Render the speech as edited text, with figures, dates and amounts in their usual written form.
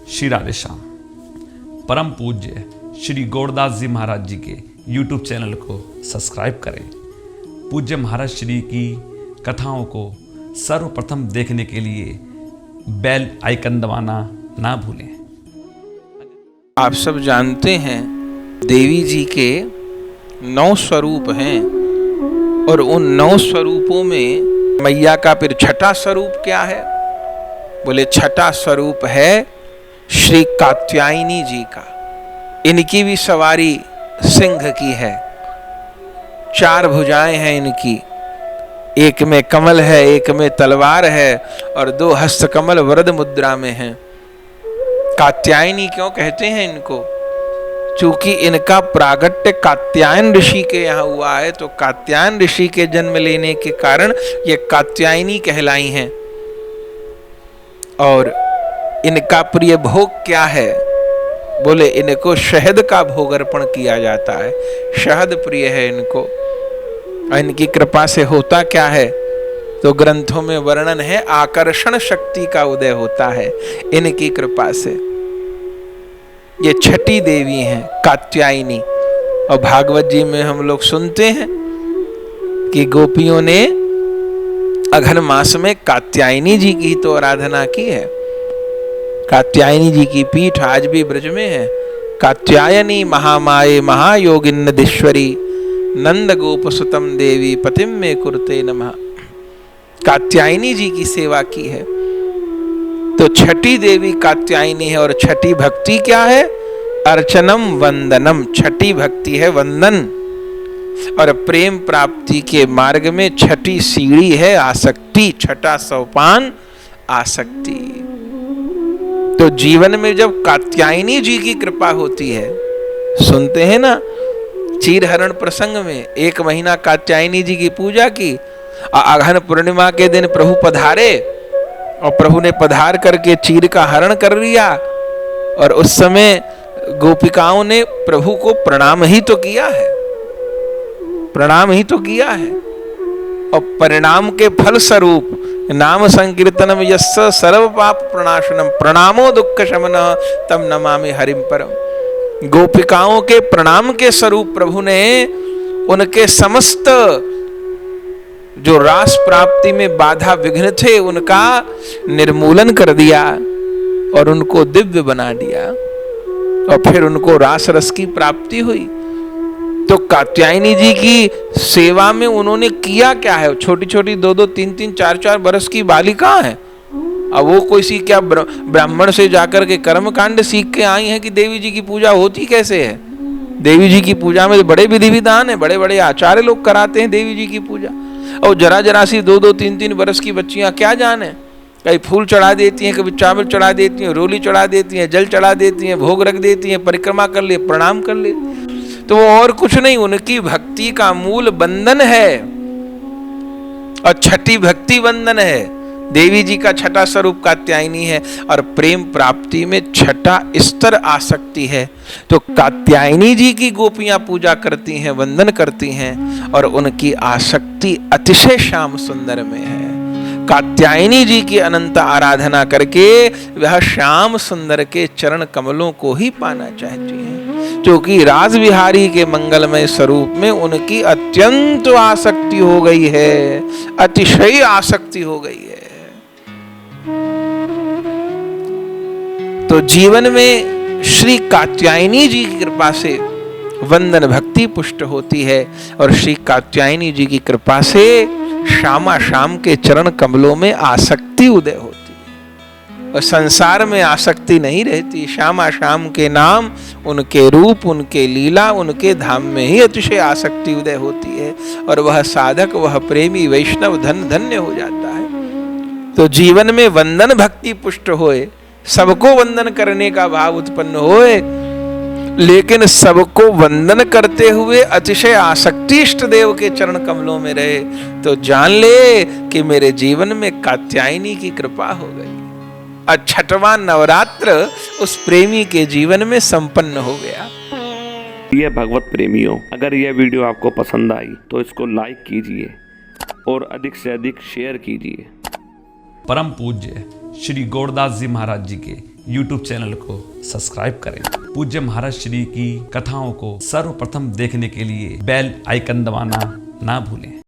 श्री राधे श्याम। परम पूज्य श्री गौरदास जी महाराज जी के YouTube चैनल को सब्सक्राइब करें। पूज्य महाराज श्री की कथाओं को सर्वप्रथम देखने के लिए बेल आइकन दबाना ना भूलें। आप सब जानते हैं देवी जी के 9 स्वरूप हैं और उन 9 स्वरूपों में मैया का फिर छठा स्वरूप क्या है? बोले छठा स्वरूप है श्री कात्यायनी जी का। इनकी भी सवारी सिंह की है, 4 भुजाएं हैं इनकी, एक में कमल है, एक में तलवार है और 2 हस्त कमल वरद मुद्रा में हैं। कात्यायनी क्यों कहते हैं इनको? चूंकि इनका प्रागट्य कात्यायन ऋषि के यहाँ हुआ है, तो कात्यायन ऋषि के जन्म लेने के कारण ये कात्यायनी कहलाई हैं। और इनका प्रिय भोग क्या है? बोले इनको शहद का भोग अर्पण किया जाता है, शहद प्रिय है इनको। इनकी कृपा से होता क्या है? तो ग्रंथों में वर्णन है, आकर्षण शक्ति का उदय होता है इनकी कृपा से। ये छठी देवी हैं कात्यायनी। और भागवत जी में हम लोग सुनते हैं कि गोपियों ने अघन मास में कात्यायनी जी की तो आराधना की है। कात्यायनी जी की पीठ आज भी ब्रज में है। कात्यायनी महामाये महायोगिन्नदीश्वरी नंद गोप सुतम देवी पतिम में कुरुते नमः। कात्यायनी जी की सेवा की है। तो छठी देवी कात्यायनी है। और छठी भक्ति क्या है? अर्चनम वंदनम। छठी भक्ति है वंदन। और प्रेम प्राप्ति के मार्ग में छठी सीढ़ी है आसक्ति, छठा सोपान आसक्ति। तो जीवन में जब कात्यायनी जी की कृपा होती है, सुनते हैं ना चीरहरण प्रसंग में, 1 महीना कात्यायनी जी की पूजा की। अघन पूर्णिमा के दिन प्रभु पधारे और प्रभु ने पधार करके चीर का हरण कर लिया। और उस समय गोपिकाओं ने प्रभु को प्रणाम ही तो किया है, प्रणाम ही तो किया है। और परिणाम के फल स्वरूप नाम संकीर्तनम यस्य सर्व पाप प्रणाशनम प्रणामो दुख शमनः तम नमामि हरिम परम। गोपिकाओं के प्रणाम के स्वरूप प्रभु ने उनके समस्त जो रास प्राप्ति में बाधा विघ्न थे उनका निर्मूलन कर दिया और उनको दिव्य बना दिया। और फिर उनको रास रस की प्राप्ति हुई। तो कात्यायनी जी की सेवा में उन्होंने किया क्या है? छोटी छोटी 2-2, 3-3, 4-4 बरस की बालिका है। अब वो कोई सी क्या ब्राह्मण से जाकर के कर्म कांड सीख के आई है कि देवी जी की पूजा होती कैसे है? देवी जी की पूजा में बड़े विधि विधान है, बड़े बड़े आचार्य लोग कराते हैं देवी जी की पूजा। और जरा जरा सी 2-2, 3-3 बरस की बच्चियां क्या जाने, कभी फूल चढ़ा देती हैं, कभी चावल चढ़ा देती हैं, रोली चढ़ा देती हैं, जल चढ़ा देती हैं, भोग रख देती हैं, परिक्रमा कर ले, प्रणाम कर ले। तो वो और कुछ नहीं, उनकी भक्ति का मूल बंधन है। और छठी भक्ति बंधन है। देवी जी का छठा स्वरूप कात्यायनी है और प्रेम प्राप्ति में छठा स्तर आसक्ति है। तो कात्यायनी जी की गोपियां पूजा करती हैं, वंदन करती हैं और उनकी आसक्ति अतिशय श्याम सुंदर में है। कात्यायनी जी की अनंत आराधना करके वह श्याम सुंदर के चरण कमलों को ही पाना चाहती हैं, क्योंकि राज बिहारी के मंगलमय स्वरूप में उनकी अत्यंत आसक्ति हो गई है, अतिशय आसक्ति हो गई है। तो जीवन में श्री कात्यायनी जी की कृपा से वंदन भक्ति पुष्ट होती है और श्री कात्यायनी जी की कृपा से श्यामा श्याम के चरण कमलों में आसक्ति उदय होती है। और संसार में आसक्ति नहीं रहती। श्यामा श्याम के नाम, उनके रूप, उनके लीला, उनके धाम में ही अतिशय आसक्ति उदय होती है और वह साधक, वह प्रेमी वैष्णव धन्य हो जाता है। तो जीवन में वंदन भक्ति पुष्ट होए, सबको वंदन करने का भाव उत्पन्न होए, लेकिन सबको वंदन करते हुए अतिशय आसक्ति इष्ट देव के चरण कमलों में रहे, तो जान ले कि मेरे जीवन में कात्यायनी की कृपा हो गई। और छठवां नवरात्र उस प्रेमी के जीवन में संपन्न हो गया। ये भगवत प्रेमियों, अगर यह वीडियो आपको पसंद आई तो इसको लाइक कीजिए और अधिक से अधिक शेयर कीजिए। परम पूज्य श्री गौरदास जी महाराज जी के YouTube चैनल को सब्सक्राइब करें। पूज्य महाराज श्री की कथाओं को सर्वप्रथम देखने के लिए बेल आइकन दबाना ना भूलें।